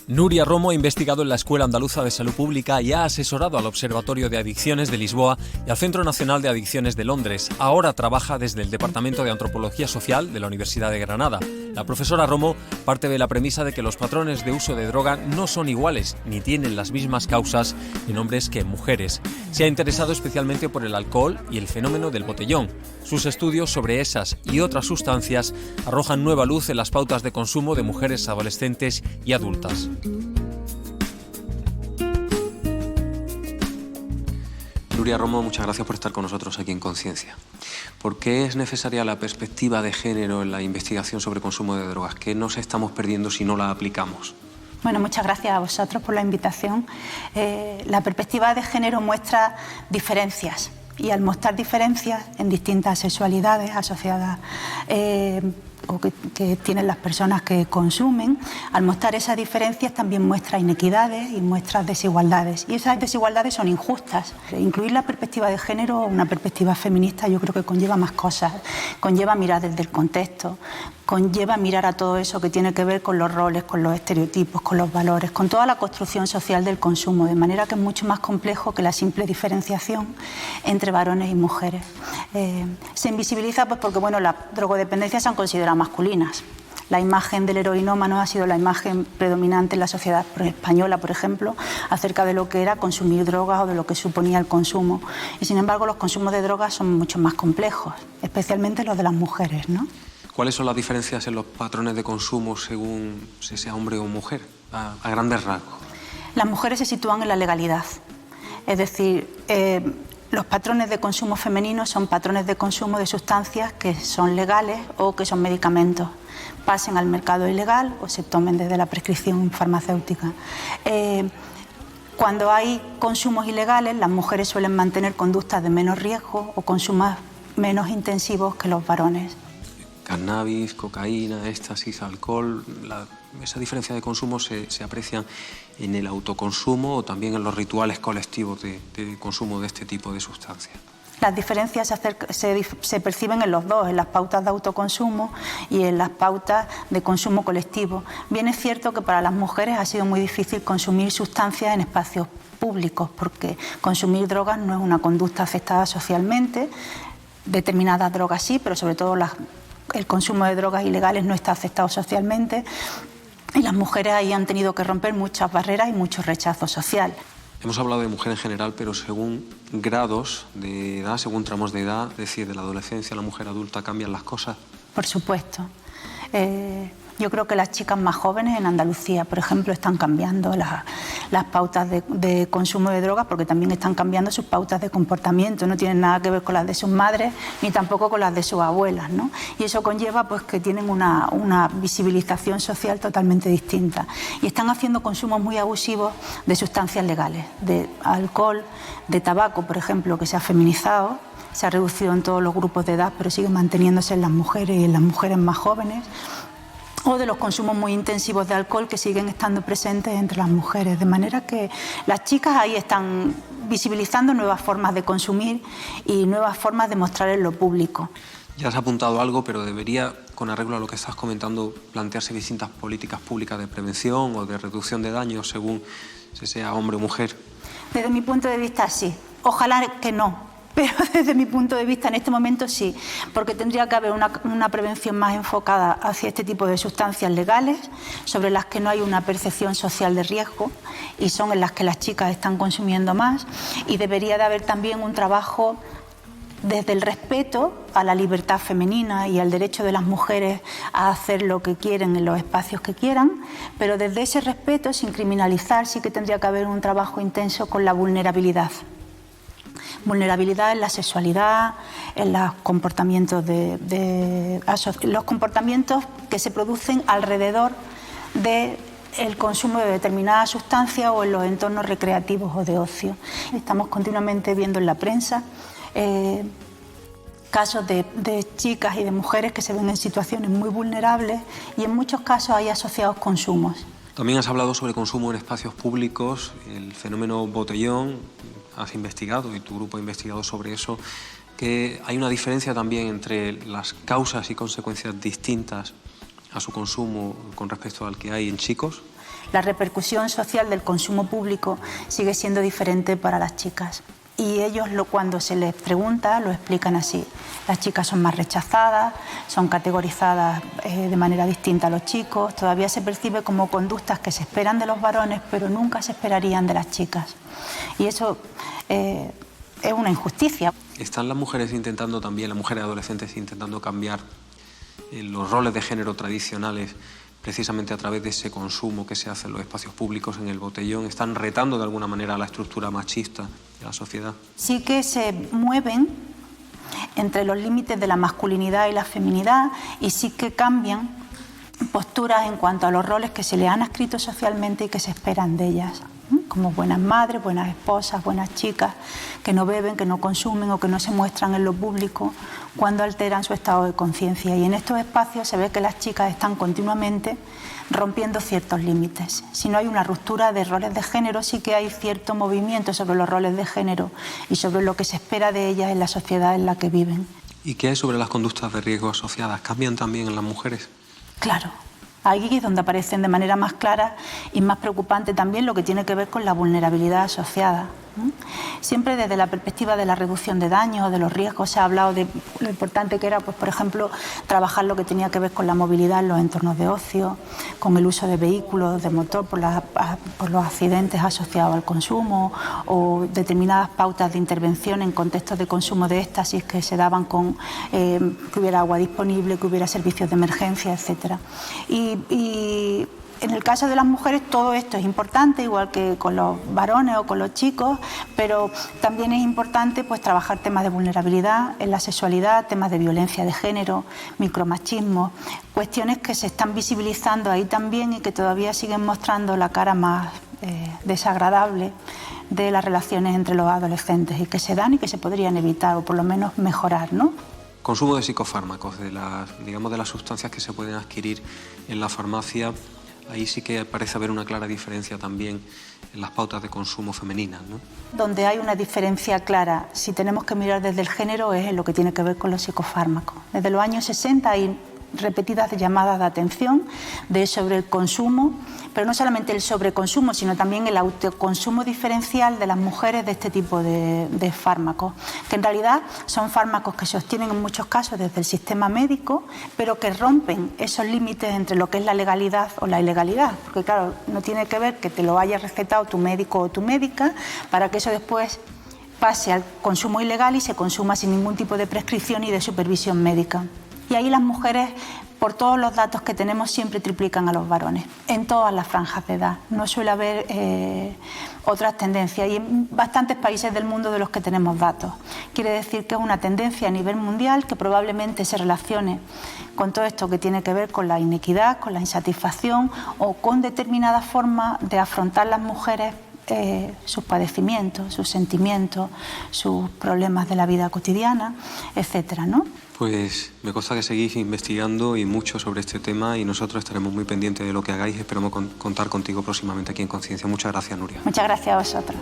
Nuria Romo ha investigado en la Escuela Andaluza de Salud Pública y ha asesorado al Observatorio de Adicciones de Lisboa y al Centro Nacional de Adicciones de Londres. Ahora trabaja desde el Departamento de Antropología Social de la Universidad de Granada. La profesora Romo parte de la premisa de que los patrones de uso de droga no son iguales ni tienen las mismas causas en hombres que en mujeres. Se ha interesado especialmente por el alcohol y el fenómeno del botellón. Sus estudios sobre esas y otras sustancias arrojan nueva luz en las pautas de consumo de mujeres adolescentes y adultas. Nuria Romo, muchas gracias por estar con nosotros aquí en Conciencia. ¿Por qué es necesaria la perspectiva de género en la investigación sobre consumo de drogas? ¿Qué nos estamos perdiendo si no la aplicamos? Bueno, muchas gracias a vosotros por la invitación. La perspectiva de género muestra diferencias y al mostrar diferencias en distintas sexualidades asociadas o que tienen las personas que consumen, al mostrar esas diferencias también muestra inequidades y muestra desigualdades. Y esas desigualdades son injustas. Incluir la perspectiva de género, una perspectiva feminista, yo creo que conlleva más cosas. Conlleva mirar desde el contexto, conlleva mirar a todo eso que tiene que ver con los roles, con los estereotipos, con los valores, con toda la construcción social del consumo, de manera que es mucho más complejo que la simple diferenciación entre varones y mujeres. Se invisibiliza pues porque bueno, las drogodependencias se han considerado masculinas. La imagen del heroinómano ha sido la imagen predominante en la sociedad española, por ejemplo, acerca de lo que era consumir drogas o de lo que suponía el consumo. Y sin embargo, los consumos de drogas son mucho más complejos, especialmente los de las mujeres, ¿no? ¿Cuáles son las diferencias en los patrones de consumo según si sea hombre o mujer, a grandes rasgos? Las mujeres se sitúan en la legalidad, es decir, los patrones de consumo femeninos son patrones de consumo de sustancias que son legales o que son medicamentos, pasen al mercado ilegal o se tomen desde la prescripción farmacéutica. Cuando hay consumos ilegales, las mujeres suelen mantener conductas de menos riesgo o consumos menos intensivos que los varones. Cannabis, cocaína, éxtasis, alcohol, esa diferencia de consumo se aprecia en el autoconsumo o también en los rituales colectivos de consumo de este tipo de sustancias. Las diferencias se perciben en los dos, en las pautas de autoconsumo y en las pautas de consumo colectivo. Bien es cierto que para las mujeres ha sido muy difícil consumir sustancias en espacios públicos, porque consumir drogas no es una conducta aceptada socialmente. Determinadas drogas sí, pero sobre todo el consumo de drogas ilegales no está aceptado socialmente y las mujeres ahí han tenido que romper muchas barreras y mucho rechazo social. Hemos hablado de mujer en general, pero según grados de edad, según tramos de edad, es decir, de la adolescencia a la mujer adulta, ¿cambian las cosas? Por supuesto. Yo creo que las chicas más jóvenes en Andalucía, por ejemplo, están cambiando las pautas de consumo de drogas porque también están cambiando sus pautas de comportamiento. No tienen nada que ver con las de sus madres ni tampoco con las de sus abuelas, ¿no? Y eso conlleva pues, que tienen una visibilización social totalmente distinta. Y están haciendo consumos muy abusivos de sustancias legales, de alcohol, de tabaco, por ejemplo, que se ha feminizado. Se ha reducido en todos los grupos de edad, pero sigue manteniéndose en las mujeres y en las mujeres más jóvenes. O de los consumos muy intensivos de alcohol que siguen estando presentes entre las mujeres. De manera que las chicas ahí están visibilizando nuevas formas de consumir y nuevas formas de mostrar en lo público. Ya has apuntado algo, pero debería, con arreglo a lo que estás comentando, plantearse distintas políticas públicas de prevención o de reducción de daños según si sea hombre o mujer. Desde mi punto de vista, sí. Ojalá que no. Pero desde mi punto de vista en este momento sí, porque tendría que haber una prevención más enfocada hacia este tipo de sustancias legales, sobre las que no hay una percepción social de riesgo y son en las que las chicas están consumiendo más, y debería de haber también un trabajo desde el respeto a la libertad femenina y al derecho de las mujeres a hacer lo que quieren en los espacios que quieran, pero desde ese respeto, sin criminalizar, sí que tendría que haber un trabajo intenso con la vulnerabilidad. Vulnerabilidad en la sexualidad, en los comportamientos los comportamientos que se producen alrededor del consumo de determinadas sustancias o en los entornos recreativos o de ocio. Estamos continuamente viendo en la prensa casos de chicas y de mujeres que se ven en situaciones muy vulnerables y en muchos casos hay asociados consumos. También has hablado sobre consumo en espacios públicos, el fenómeno botellón. Has investigado y tu grupo ha investigado sobre eso, que hay una diferencia también entre las causas y consecuencias distintas a su consumo con respecto al que hay en chicos? La repercusión social del consumo público sigue siendo diferente para las chicas. Y ellos, cuando se les pregunta, lo explican así. Las chicas son más rechazadas, son categorizadas de manera distinta a los chicos, todavía se percibe como conductas que se esperan de los varones, pero nunca se esperarían de las chicas. Y eso es una injusticia. ¿Están las mujeres intentando también, las mujeres adolescentes intentando cambiar los roles de género tradicionales precisamente a través de ese consumo que se hace en los espacios públicos, en el botellón? ¿Están retando de alguna manera a la estructura machista de la sociedad? Sí que se mueven entre los límites de la masculinidad y la feminidad y sí que cambian posturas en cuanto a los roles que se les han adscrito socialmente y que se esperan de ellas, como buenas madres, buenas esposas, buenas chicas, que no beben, que no consumen o que no se muestran en lo público cuando alteran su estado de conciencia. Y en estos espacios se ve que las chicas están continuamente rompiendo ciertos límites. Si no hay una ruptura de roles de género, sí que hay cierto movimiento sobre los roles de género y sobre lo que se espera de ellas en la sociedad en la que viven. ¿Y qué hay sobre las conductas de riesgo asociadas? ¿Cambian también en las mujeres? Claro. Ahí es donde aparecen de manera más clara y más preocupante también lo que tiene que ver con la vulnerabilidad asociada. Siempre desde la perspectiva de la reducción de daños o de los riesgos se ha hablado de lo importante que era, pues, por ejemplo, trabajar lo que tenía que ver con la movilidad en los entornos de ocio, con el uso de vehículos de motor por los accidentes asociados al consumo o determinadas pautas de intervención en contextos de consumo de éxtasis que se daban con que hubiera agua disponible, que hubiera servicios de emergencia, etcétera. Y en el caso de las mujeres todo esto es importante, igual que con los varones o con los chicos, pero también es importante, pues, trabajar temas de vulnerabilidad en la sexualidad, temas de violencia de género, micromachismo, cuestiones que se están visibilizando ahí también y que todavía siguen mostrando la cara más desagradable de las relaciones entre los adolescentes y que se dan y que se podrían evitar o por lo menos mejorar, ¿no? Consumo de psicofármacos, de las sustancias que se pueden adquirir en la farmacia. Ahí sí que parece haber una clara diferencia también en las pautas de consumo femeninas, ¿no? Donde hay una diferencia clara, si tenemos que mirar desde el género, es en lo que tiene que ver con los psicofármacos. Desde los años 60 hay repetidas llamadas de atención sobre el consumo, pero no solamente el sobreconsumo, sino también el autoconsumo diferencial de las mujeres de este tipo de fármacos, que en realidad son fármacos que se obtienen en muchos casos desde el sistema médico, pero que rompen esos límites entre lo que es la legalidad o la ilegalidad, porque claro, no tiene que ver que te lo haya recetado tu médico o tu médica para que eso después pase al consumo ilegal y se consuma sin ningún tipo de prescripción y de supervisión médica. Y ahí las mujeres, por todos los datos que tenemos, siempre triplican a los varones, en todas las franjas de edad. No suele haber otras tendencias y en bastantes países del mundo de los que tenemos datos. Quiere decir que es una tendencia a nivel mundial que probablemente se relacione con todo esto que tiene que ver con la inequidad, con la insatisfacción o con determinadas formas de afrontar las mujeres sus padecimientos, sus sentimientos, sus problemas de la vida cotidiana, etcétera, ¿no? Pues me consta que seguís investigando y mucho sobre este tema y nosotros estaremos muy pendientes de lo que hagáis. Esperamos contar contigo próximamente aquí en Conciencia. Muchas gracias, Nuria. Muchas gracias a vosotros.